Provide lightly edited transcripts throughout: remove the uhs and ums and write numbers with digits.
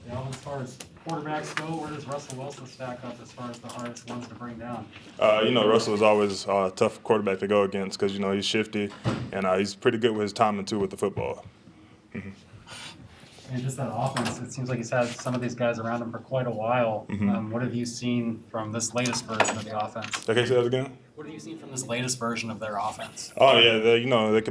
Now, as far as quarterbacks go, where does Russell Wilson stack up as far as the hardest ones to bring down? Russell is always a tough quarterback to go against because, he's shifty and he's pretty good with his timing, too, with the football. And just that offense, it seems like he's had some of these guys around him for quite a while. What have you seen from this latest version of the offense? Okay, say that again? What have you seen from this latest version of their offense? Oh yeah, they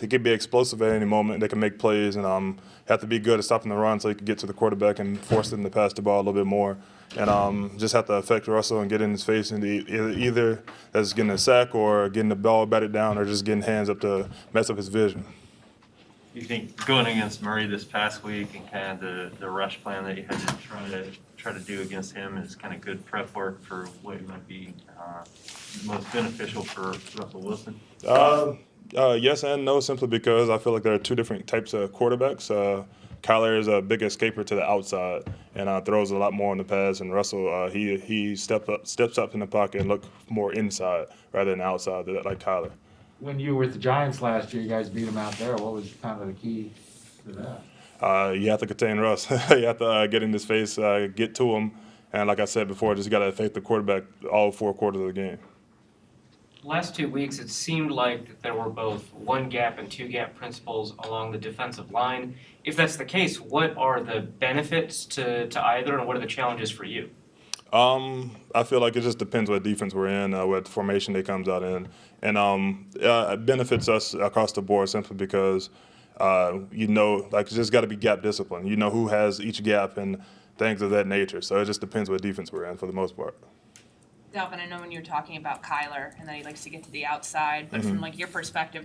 can be explosive at any moment. They can make plays and have to be good at stopping the run so you can get to the quarterback and force them to pass the ball a little bit more. And just have to affect Russell and get in his face and either that's getting a sack or getting the ball batted down or just getting hands up to mess up his vision. You think going against Murray this past week and kind of the rush plan that you had to try to do against him is kind of good prep work for what might be most beneficial for Russell Wilson? Yes and no, simply because I feel like there are two different types of quarterbacks. Kyler is a big escaper to the outside and throws a lot more on the pass, and Russell he steps up in the pocket and look more inside rather than outside like Kyler. When you were with the Giants last year, you guys beat them out there. What was kind of the key to that? You have to contain Russ. You have to get in his face, get to him, and like I said before, just got to affect the quarterback all 4 quarters of the game. Last 2 weeks, it seemed like that there were both one-gap and two-gap principles along the defensive line. If that's the case, what are the benefits to either, and what are the challenges for you? I feel like it just depends what defense we're in, what formation they comes out in, and it benefits us across the board simply because it's just got to be gap discipline. You know who has each gap and things of that nature. So it just depends what defense we're in for the most part. Dalvin, I know when you were talking about Kyler and that he likes to get to the outside, but from your perspective,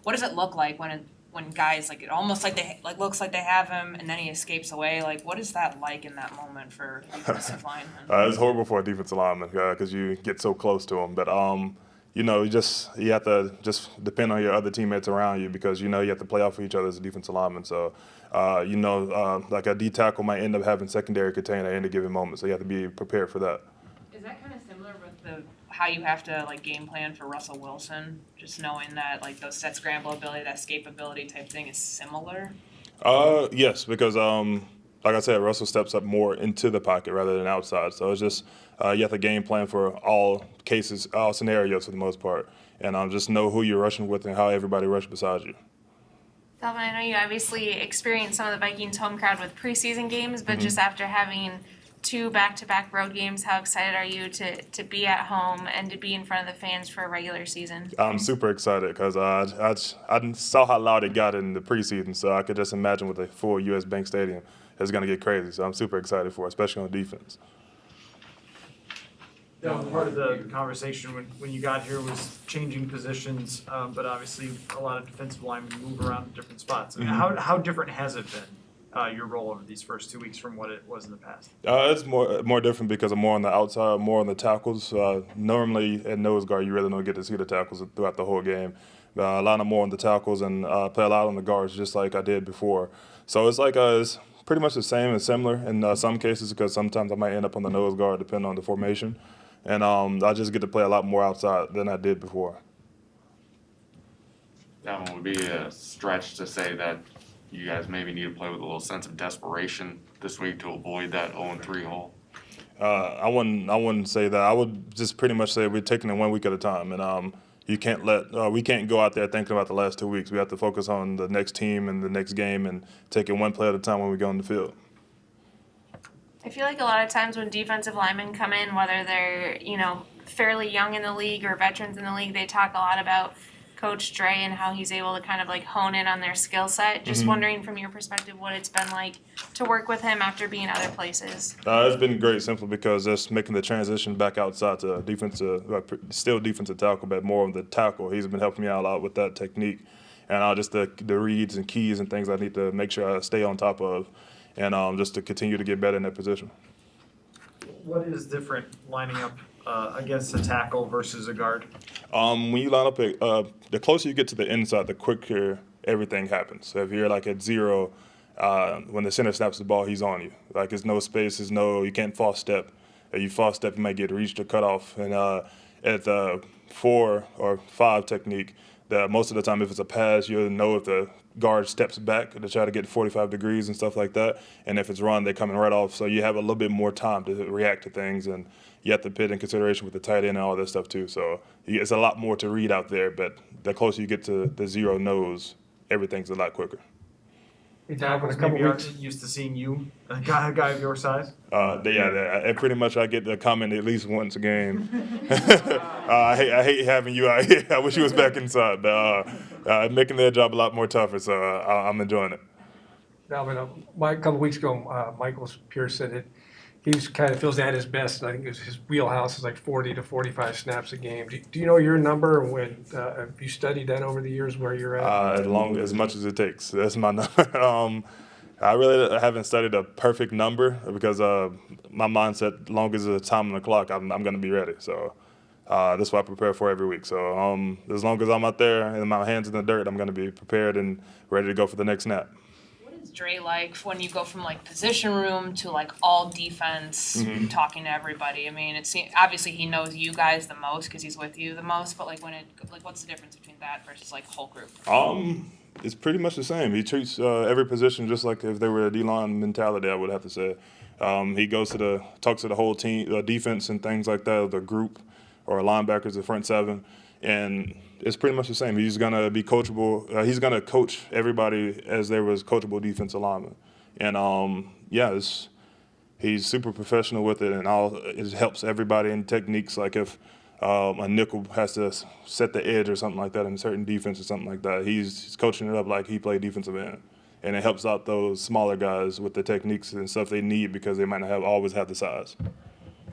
what does it look like when guys it almost looks like they have him and then he escapes away? What is that like in that moment for defensive linemen? It's horrible for a defensive lineman because you get so close to him. But you have to just depend on your other teammates around you because you have to play off of each other as a defensive lineman. So like a D tackle might end up having secondary contain at any given moment. So you have to be prepared for that. Is that kind of similar with how you have to game plan for Russell Wilson? Just knowing that that scramble ability, that escape ability type thing is similar? Yes, because like I said, Russell steps up more into the pocket rather than outside. So it's just you have to game plan for all cases, all scenarios for the most part, and just know who you're rushing with and how everybody rushes beside you. Dalvin, I know you obviously experienced some of the Vikings home crowd with preseason games, but just after having 2 back-to-back road games, how excited are you to be at home and to be in front of the fans for a regular season? I'm super excited because I saw how loud it got in the preseason, so I could just imagine with a full U.S. Bank Stadium, it's going to get crazy. So I'm super excited for it, especially on defense. Yeah, part of the conversation when you got here was changing positions, but obviously a lot of defensive linemen move around in different spots. I mean, how different has it been? Your role over these first 2 weeks from what it was in the past? It's more different because I'm more on the outside, more on the tackles. Normally at nose guard, you really don't get to see the tackles throughout the whole game. A lot more on the tackles and play a lot on the guards, just like I did before. So it's it's pretty much the same and similar in some cases because sometimes I might end up on the nose guard depending on the formation. And I just get to play a lot more outside than I did before. That one would be a stretch to say that you guys maybe need to play with a little sense of desperation this week to avoid that 0-3 hole. I wouldn't say that. I would just pretty much say we're taking it 1 week at a time, and we can't go out there thinking about the last 2 weeks. We have to focus on the next team and the next game, and take it one play at a time when we go on the field. I feel like a lot of times when defensive linemen come in, whether they're fairly young in the league or veterans in the league, they talk a lot about Coach Dre and how he's able to kind of hone in on their skill set. Just wondering from your perspective what it's been like to work with him after being other places. It's been great simply because just making the transition back outside to still defensive tackle, but more of the tackle. He's been helping me out a lot with that technique and just the reads and keys and things I need to make sure I stay on top of and just to continue to get better in that position. What is different lining up against a tackle versus a guard? When you line up, the closer you get to the inside, the quicker everything happens. So if you're at 0, when the center snaps the ball, he's on you. There's no space, you can't false step. If you false step, you might get reached or cut off. And at the 4 or 5 technique, Most of the time, if it's a pass, you'll know if the guard steps back to try to get 45 degrees and stuff like that. And if it's run, they're coming right off. So you have a little bit more time to react to things. And you have to put in consideration with the tight end and all that stuff too. So it's a lot more to read out there. But the closer you get to the zero nose, everything's a lot quicker. Hey, Dalvin, a Maybe couple aren't weeks. used to seeing you, a guy of your size. Pretty much I get the comment at least once a game. I hate having you out here. I wish you was back inside, but making their job a lot more tougher. So I'm enjoying it. Dalvin, a couple weeks ago, Michael Pierce said that he was kind of feels at his best, and I think his wheelhouse is like 40 to 45 snaps a game. Do you know your number? When have you studied that over the years where you're at? As much as it takes. That's my number. I really haven't studied a perfect number because my mindset, long as it's time on the clock, I'm going to be ready. So that's what I prepare for every week. So as long as I'm out there and my hands in the dirt, I'm going to be prepared and ready to go for the next snap. What is Dre like when you go from like position room to like all defense, talking to everybody? I mean, obviously he knows you guys the most because he's with you the most. But like what's the difference between that versus like whole group? It's pretty much the same. He treats every position just like if they were a D-line mentality, I would have to say. He talks to the whole team, defense and things like that, the group or linebackers, the front seven, and it's pretty much the same. He's going to be coachable. He's going to coach everybody as there was coachable defensive linemen. And, he's super professional with it, and it helps everybody in techniques. Like if a nickel has to set the edge or something like that in certain defense or something like that, he's coaching it up like he played defensive end. And it helps out those smaller guys with the techniques and stuff they need because they might not always have the size.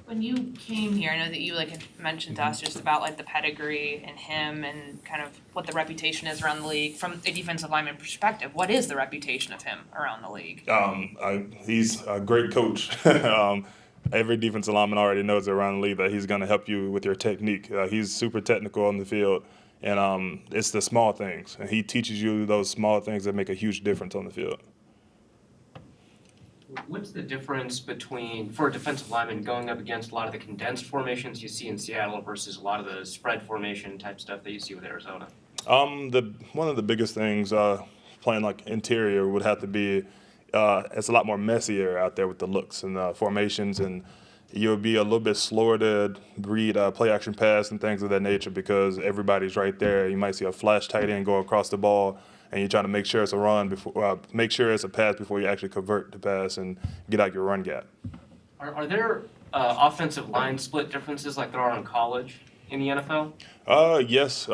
When you came here, I know that you like had mentioned to us just about like the pedigree and him and kind of what the reputation is around the league from a defensive lineman perspective. What is the reputation of him around the league? He's a great coach. Every defensive lineman already knows around the league that he's going to help you with your technique. He's super technical on the field, and it's the small things. And he teaches you those small things that make a huge difference on the field. What's the difference for a defensive lineman going up against a lot of the condensed formations you see in Seattle versus a lot of the spread formation type stuff that you see with Arizona? One of the biggest things playing like interior would have to be it's a lot more messier out there with the looks and the formations, and you'll be a little bit slower to read play action pass and things of that nature because everybody's right there. You might see a flash tight end go across the ball, and you're trying to make sure it's a run make sure it's a pass before you actually convert to pass and get out your run gap. Are there offensive line split differences like there are in college in the NFL? Yes,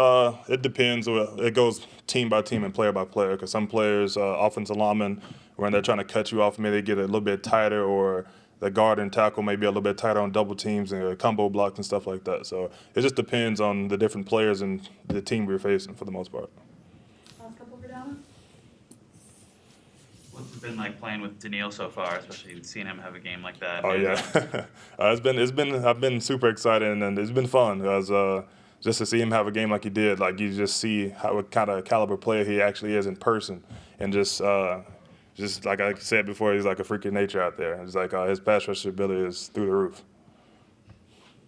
it depends. It goes team by team and player by player because some players, offensive linemen, when they're trying to cut you off, maybe they get a little bit tighter, or the guard and tackle may be a little bit tighter on double teams and combo blocks and stuff like that. So it just depends on the different players and the team we're facing for the most part. Last couple for Dalvin? What's it been like playing with Daniil so far, especially seeing him have a game like that? Oh yeah, I've been super excited and it's been fun because just to see him have a game like he did, like you just see what kind of caliber player he actually is in person, and just like I said before, he's like a freak of nature out there. It's like his pass rush ability is through the roof.